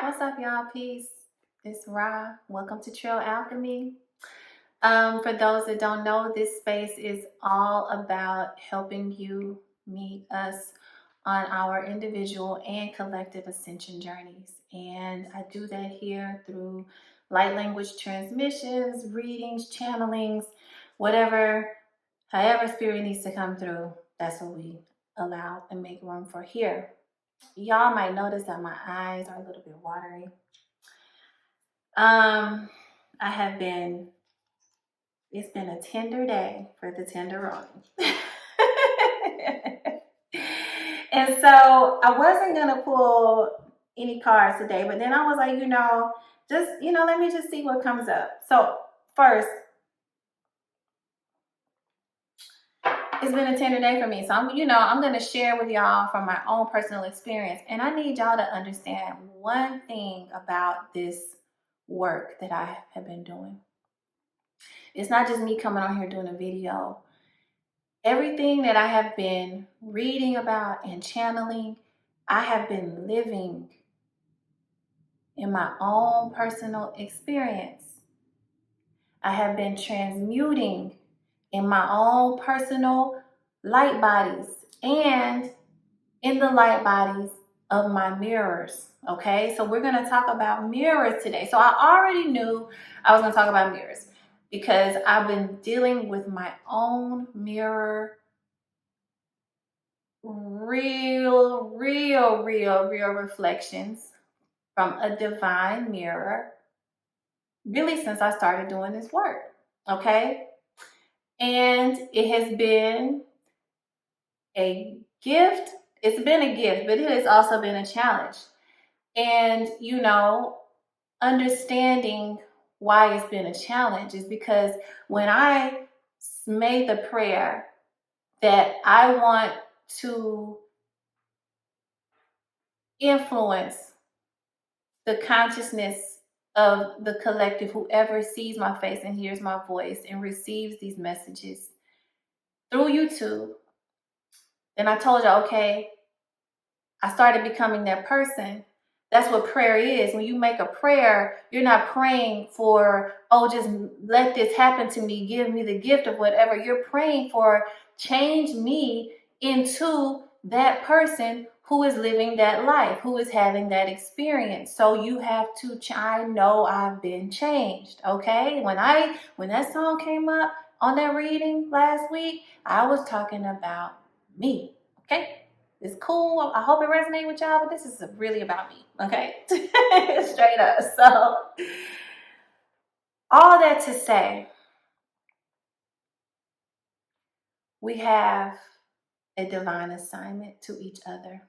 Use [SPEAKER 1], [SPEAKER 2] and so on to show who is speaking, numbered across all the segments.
[SPEAKER 1] What's up, y'all? Peace. It's Ra. Welcome to Trail Alchemy. For those that don't know, this space is all about helping you meet us on our individual and collective ascension journeys. And I do that here through light language transmissions, readings, channelings, whatever, however spirit needs to come through. That's what we allow and make room for here. Y'all might notice that my eyes are a little bit watery. I have been, it's been a tender day for the tenderoni. And so I wasn't going to pull any cards today, but then I was like, let me just see what comes up. So first, it's been a tender day for me. So I'm going to share with y'all from my own personal experience. And I need y'all to understand one thing about this work that I have been doing. It's not just me coming on here doing a video. Everything that I have been reading about and channeling, I have been living in my own personal experience. I have been transmuting in my own personal light bodies and in the light bodies of my mirrors. Okay, so we're going to talk about mirrors today. So I already knew I was going to talk about mirrors because I've been dealing with my own mirror real reflections from a divine mirror really since I started doing this work. Okay, and it has been a gift. It's been a gift, but it has also been a challenge. And, understanding why it's been a challenge is because when I made the prayer that I want to influence the consciousness of the collective, whoever sees my face and hears my voice and receives these messages through YouTube, then I told you, okay, I started becoming that person. That's what prayer is. When you make a prayer, you're not praying for, just let this happen to me, give me the gift of whatever. You're praying for, change me into that person who is living that life, who is having that experience. So you have to, I know I've been changed, okay? When that song came up on that reading last week, I was talking about me, okay? It's cool. I hope it resonates with y'all, but this is really about me, okay? Straight up. So, all that to say, we have a divine assignment to each other,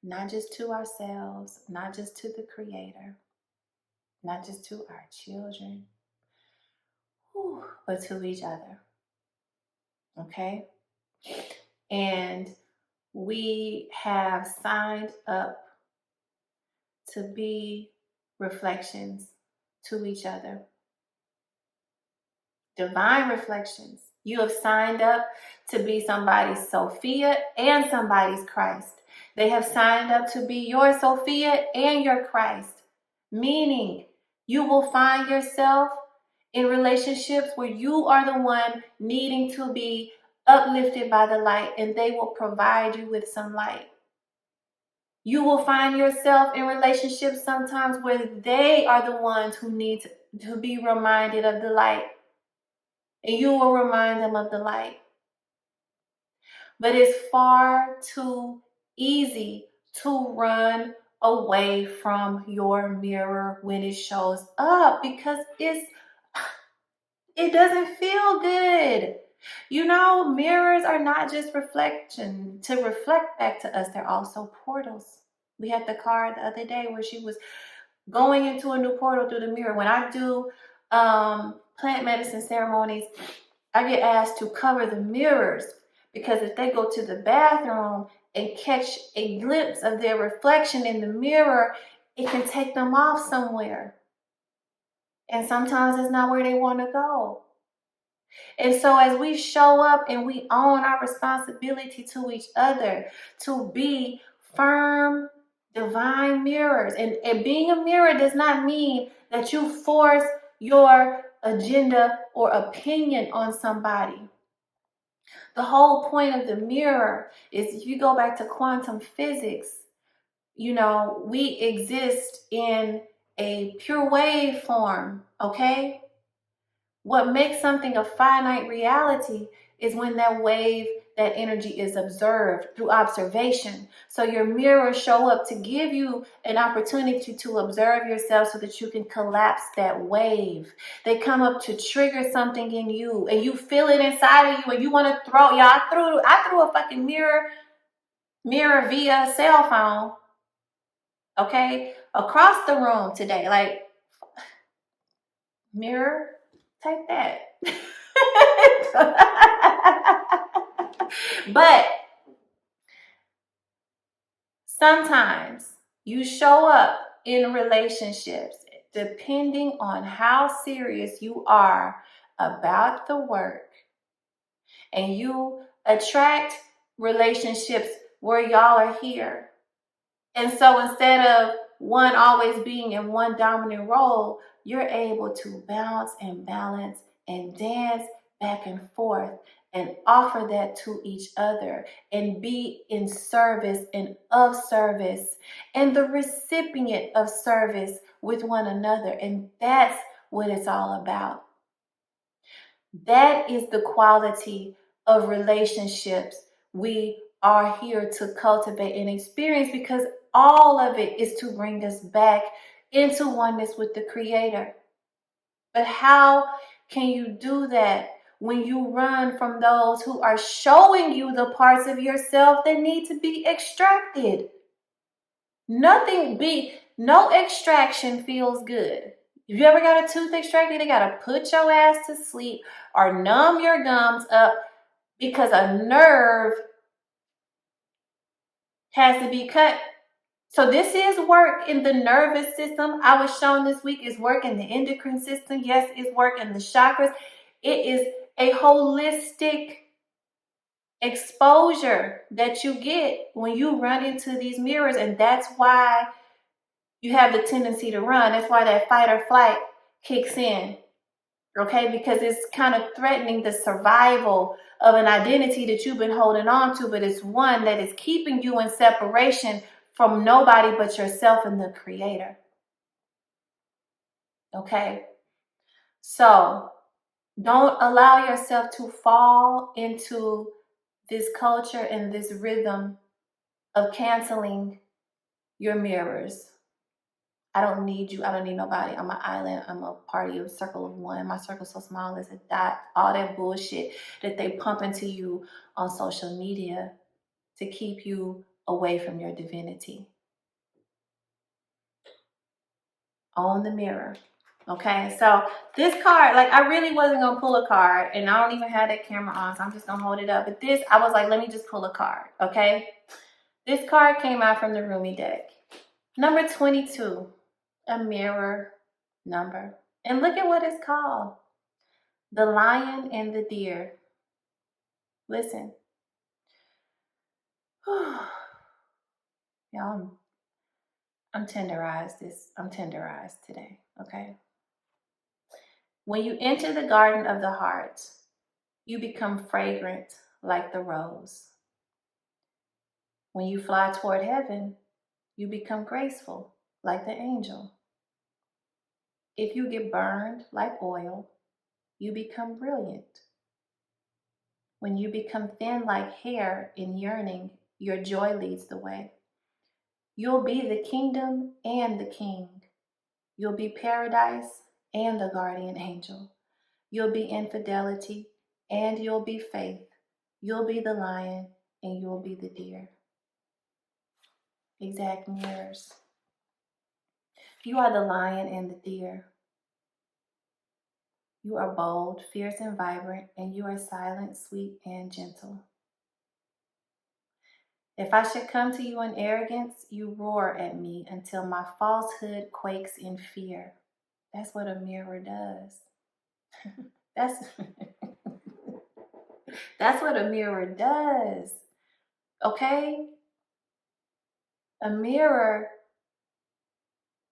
[SPEAKER 1] not just to ourselves, not just to the Creator, not just to our children, but to each other, okay? And we have signed up to be reflections to each other. Divine reflections. You have signed up to be somebody's Sophia and somebody's Christ. They have signed up to be your Sophia and your Christ. Meaning, you will find yourself in relationships where you are the one needing to be uplifted by the light, and they will provide you with some light. You will find yourself in relationships sometimes where they are the ones who need to be reminded of the light, and you will remind them of the light. But it's far too easy to run away from your mirror when it shows up because it doesn't feel good. Mirrors are not just reflection to reflect back to us. They're also portals. We had the card the other day where she was going into a new portal through the mirror. When I do plant medicine ceremonies, I get asked to cover the mirrors because if they go to the bathroom and catch a glimpse of their reflection in the mirror, it can take them off somewhere. And sometimes it's not where they want to go. And so as we show up and we own our responsibility to each other to be firm, divine mirrors. And being a mirror does not mean that you force your agenda or opinion on somebody. The whole point of the mirror is, if you go back to quantum physics, we exist in a pure wave form, okay? What makes something a finite reality is when that wave, that energy is observed through observation. So your mirrors show up to give you an opportunity to observe yourself so that you can collapse that wave. They come up to trigger something in you, and you feel it inside of you, and you want to throw. Y'all, I threw a fucking mirror via cell phone, okay, across the room today. Like, mirror, take that. But sometimes you show up in relationships depending on how serious you are about the work, and you attract relationships where y'all are here. And so instead of one always being in one dominant role, you're able to bounce and balance and dance back and forth and offer that to each other and be in service and of service and the recipient of service with one another. And that's what it's all about. That is the quality of relationships we are here to cultivate and experience, because all of it is to bring us back into oneness with the Creator. But how can you do that when you run from those who are showing you the parts of yourself that need to be extracted? No extraction feels good. If you ever got a tooth extracted, they got to put your ass to sleep or numb your gums up because a nerve has to be cut. So this is work in the nervous system. I was shown this week is work in the endocrine system. Yes, it's work in the chakras. It is a holistic exposure that you get when you run into these mirrors. And that's why you have the tendency to run. That's why that fight or flight kicks in. Okay, because it's kind of threatening the survival of an identity that you've been holding on to, but it's one that is keeping you in separation from nobody but yourself and the Creator. Okay, so don't allow yourself to fall into this culture and this rhythm of canceling your mirrors. I don't need you. I don't need nobody. I'm an island. I'm a party, a circle of one. My circle's so small as a dot. All that bullshit that they pump into you on social media to keep you away from your divinity. Own the mirror. Okay, so this card, like, I really wasn't going to pull a card, and I don't even have that camera on, so I'm just going to hold it up. But this, I was like, let me just pull a card, okay? This card came out from the Rumi deck. Number 22. A mirror number. And look at what it's called. The Lion and the Deer. Listen. Y'all, I'm tenderized today, okay? When you enter the garden of the heart, you become fragrant like the rose. When you fly toward heaven, you become graceful like the angel. If you get burned like oil, you become brilliant. When you become thin like hair in yearning, your joy leads the way. You'll be the kingdom and the king. You'll be paradise and the guardian angel. You'll be infidelity and you'll be faith. You'll be the lion and you'll be the deer. Exact mirrors. You are the lion and the deer. You are bold, fierce, and vibrant, and you are silent, sweet, and gentle. If I should come to you in arrogance, you roar at me until my falsehood quakes in fear. That's what a mirror does. That's what a mirror does. Okay? A mirror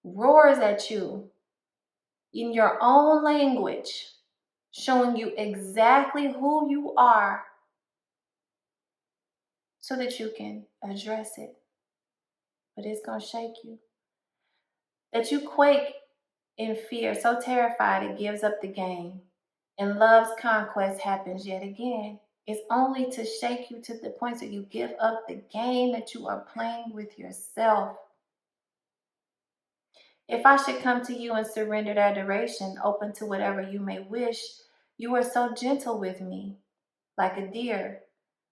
[SPEAKER 1] roars at you in your own language, showing you exactly who you are so that you can address it. But it's going to shake you. That you quake in fear, so terrified it gives up the game. And love's conquest happens yet again. It's only to shake you to the point that you give up the game that you are playing with yourself. If I should come to you in surrendered adoration, open to whatever you may wish, you are so gentle with me, like a deer.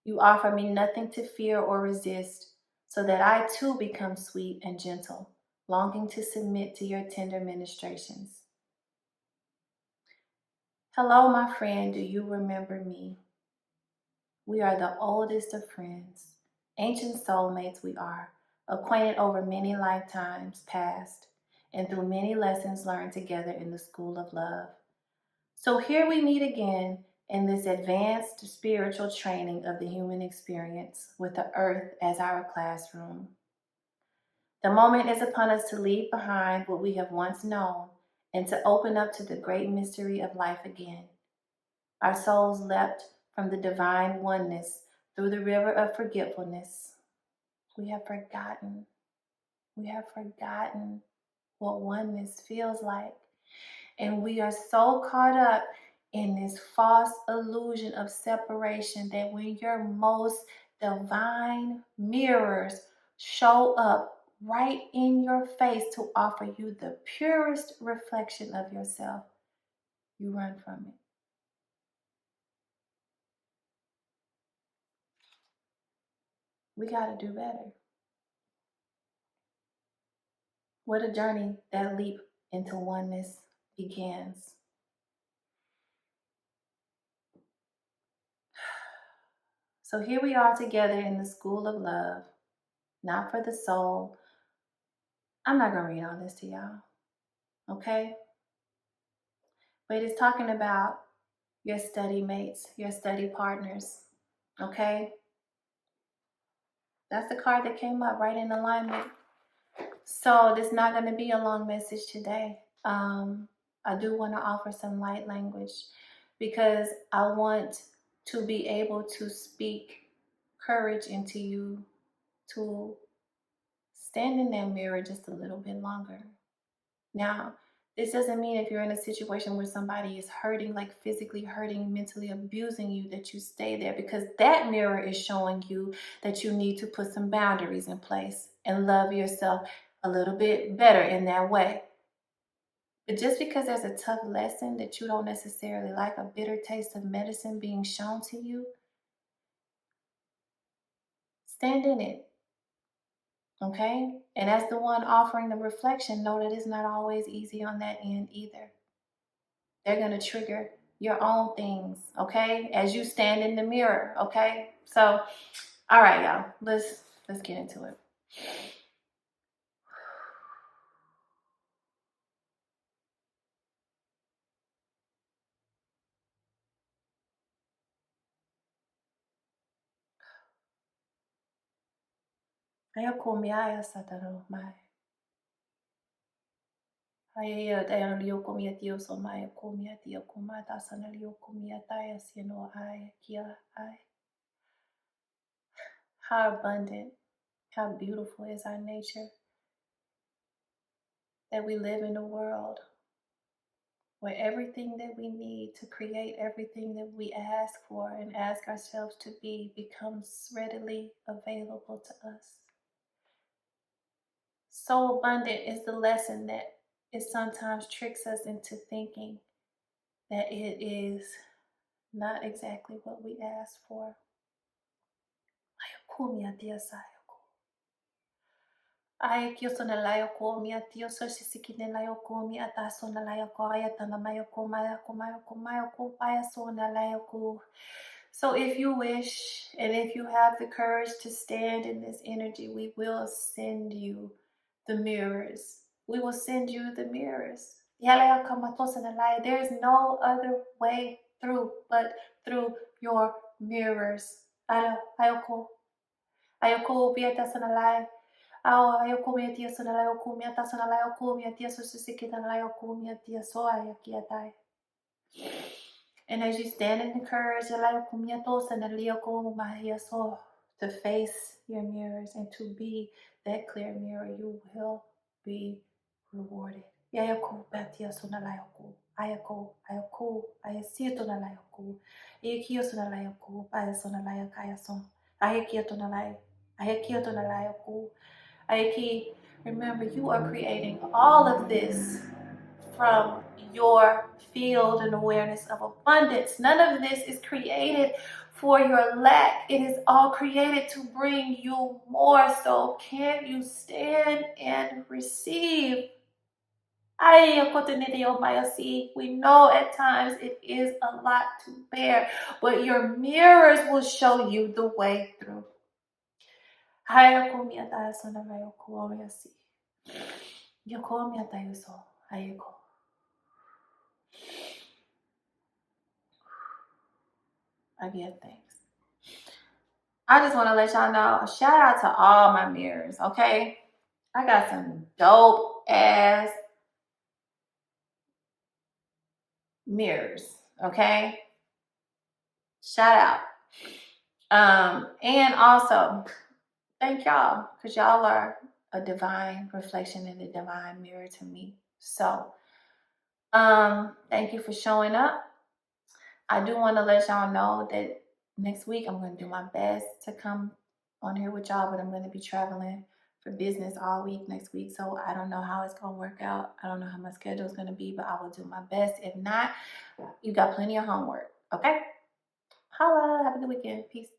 [SPEAKER 1] You offer me nothing to fear or resist, so that I too become sweet and gentle, longing to submit to your tender ministrations. Hello, my friend, do you remember me? We are the oldest of friends, ancient soulmates we are, acquainted over many lifetimes past, and through many lessons learned together in the school of love. So here we meet again in this advanced spiritual training of the human experience with the earth as our classroom. The moment is upon us to leave behind what we have once known and to open up to the great mystery of life again. Our souls leapt from the divine oneness through the river of forgetfulness. We have forgotten. We have forgotten what oneness feels like. And we are so caught up in this false illusion of separation that when your most divine mirrors show up right in your face to offer you the purest reflection of yourself, you run from it. We got to do better. What a journey that leap into oneness begins. So here we are together in the school of love, not for the soul. I'm not going to read all this to y'all, okay? But it's talking about your study mates, your study partners, okay? That's the card that came up right in alignment. So this is not going to be a long message today. I do want to offer some light language because I want to be able to speak courage into you to stand in that mirror just a little bit longer. Now, this doesn't mean if you're in a situation where somebody is hurting, like physically hurting, mentally abusing you, that you stay there, because that mirror is showing you that you need to put some boundaries in place and love yourself a little bit better in that way. But just because there's a tough lesson that you don't necessarily like, a bitter taste of medicine being shown to you, stand in it. Okay? And as the one offering the reflection, know that it's not always easy on that end either. They're going to trigger your own things, okay? As you stand in the mirror, okay? So, all right, y'all. Let's get into it. Ayoko miaya sataro mai. Ayaya dayano lioko mia tio so mai ko mia tio ko mata sana lioko mia taya sino ai kia ai. How abundant, how beautiful is our nature that we live in a world where everything that we need to create everything that we ask for and ask ourselves to be becomes readily available to us. So abundant is the lesson that it sometimes tricks us into thinking that it is not exactly what we asked for. Ai kio sona layo ko mia tio so sisiki ne layo ko mia ta sona layo ko ayata na mayo ko mayo ko paya sona layo ko. So if you wish and if you have the courage to stand in this energy, we will send you the mirrors. We will send you the mirrors. There is no other way through but through your mirrors. Ayoko bieta sanalai. Ayoko mia tia sonalayoku mia ta sonalayoku mia tia sosikita layoku mia tia soayakiatai. And as you stand in the courage to face your mirrors and to be that clear mirror, you will be rewarded. Yayaku batia sonalayoku. Ayako, ayaku, ayasito nalayoku. Ayakio sonalayoku, ayasonalayakaya son. Ayakio tonalay. Ayakio tonalayoku. Ayaki, remember you are creating all of this from your field and awareness of abundance. None of this is created for your lack. It is all created to bring you more. So can you stand and receive? We know at times it is a lot to bear, but your mirrors will show you the way through. I give thanks. I just want to let y'all know, shout out to all my mirrors, okay? I got some dope ass mirrors, okay? Shout out. And also, thank y'all, because y'all are a divine reflection and a divine mirror to me. So, thank you for showing up. I do want to let y'all know that next week I'm going to do my best to come on here with y'all, but I'm going to be traveling for business all week next week. So I don't know how it's going to work out. I don't know how my schedule is going to be, but I will do my best. If not, you got plenty of homework. Okay? Holla. Have a good weekend. Peace.